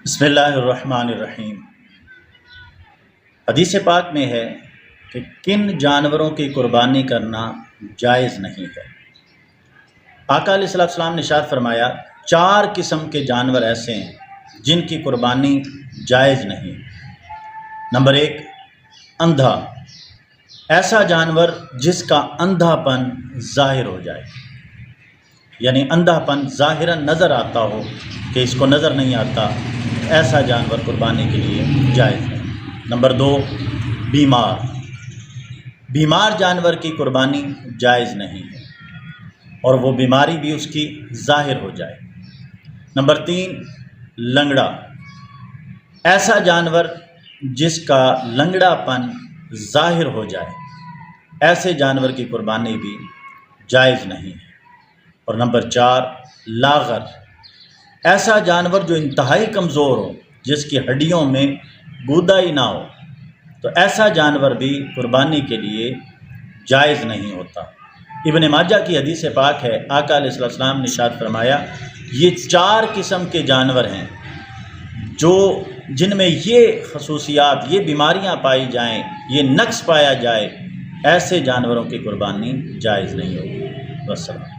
بسم اللہ الرحمن الرحیم۔ حدیث پاک میں ہے کہ کن جانوروں کی قربانی کرنا جائز نہیں ہے۔ آقا علیہ السلام نے ارشاد فرمایا 4 قسم کے جانور ایسے ہیں جن کی قربانی جائز نہیں۔ نمبر 1، اندھا، ایسا جانور جس کا اندھا پن ظاہر ہو جائے، یعنی اندھا پن ظاہراً نظر آتا ہو کہ اس کو نظر نہیں آتا، ایسا جانور قربانی کے لیے جائز ہے۔ نمبر 2، بیمار جانور کی قربانی جائز نہیں ہے، اور وہ بیماری بھی اس کی ظاہر ہو جائے۔ نمبر 3، لنگڑا، ایسا جانور جس کا لنگڑا پن ظاہر ہو جائے، ایسے جانور کی قربانی بھی جائز نہیں ہے۔ اور نمبر 4، لاغر، ایسا جانور جو انتہائی کمزور ہو، جس کی ہڈیوں میں گودا ہی نہ ہو، تو ایسا جانور بھی قربانی کے لیے جائز نہیں ہوتا۔ ابن ماجہ کی حدیث پاک ہے، آقا علیہ السلام نے ارشاد فرمایا یہ 4 قسم کے جانور ہیں جن میں یہ خصوصیات، یہ بیماریاں پائی جائیں، یہ نقص پایا جائے، ایسے جانوروں کی قربانی جائز نہیں ہوگی۔ والسلام۔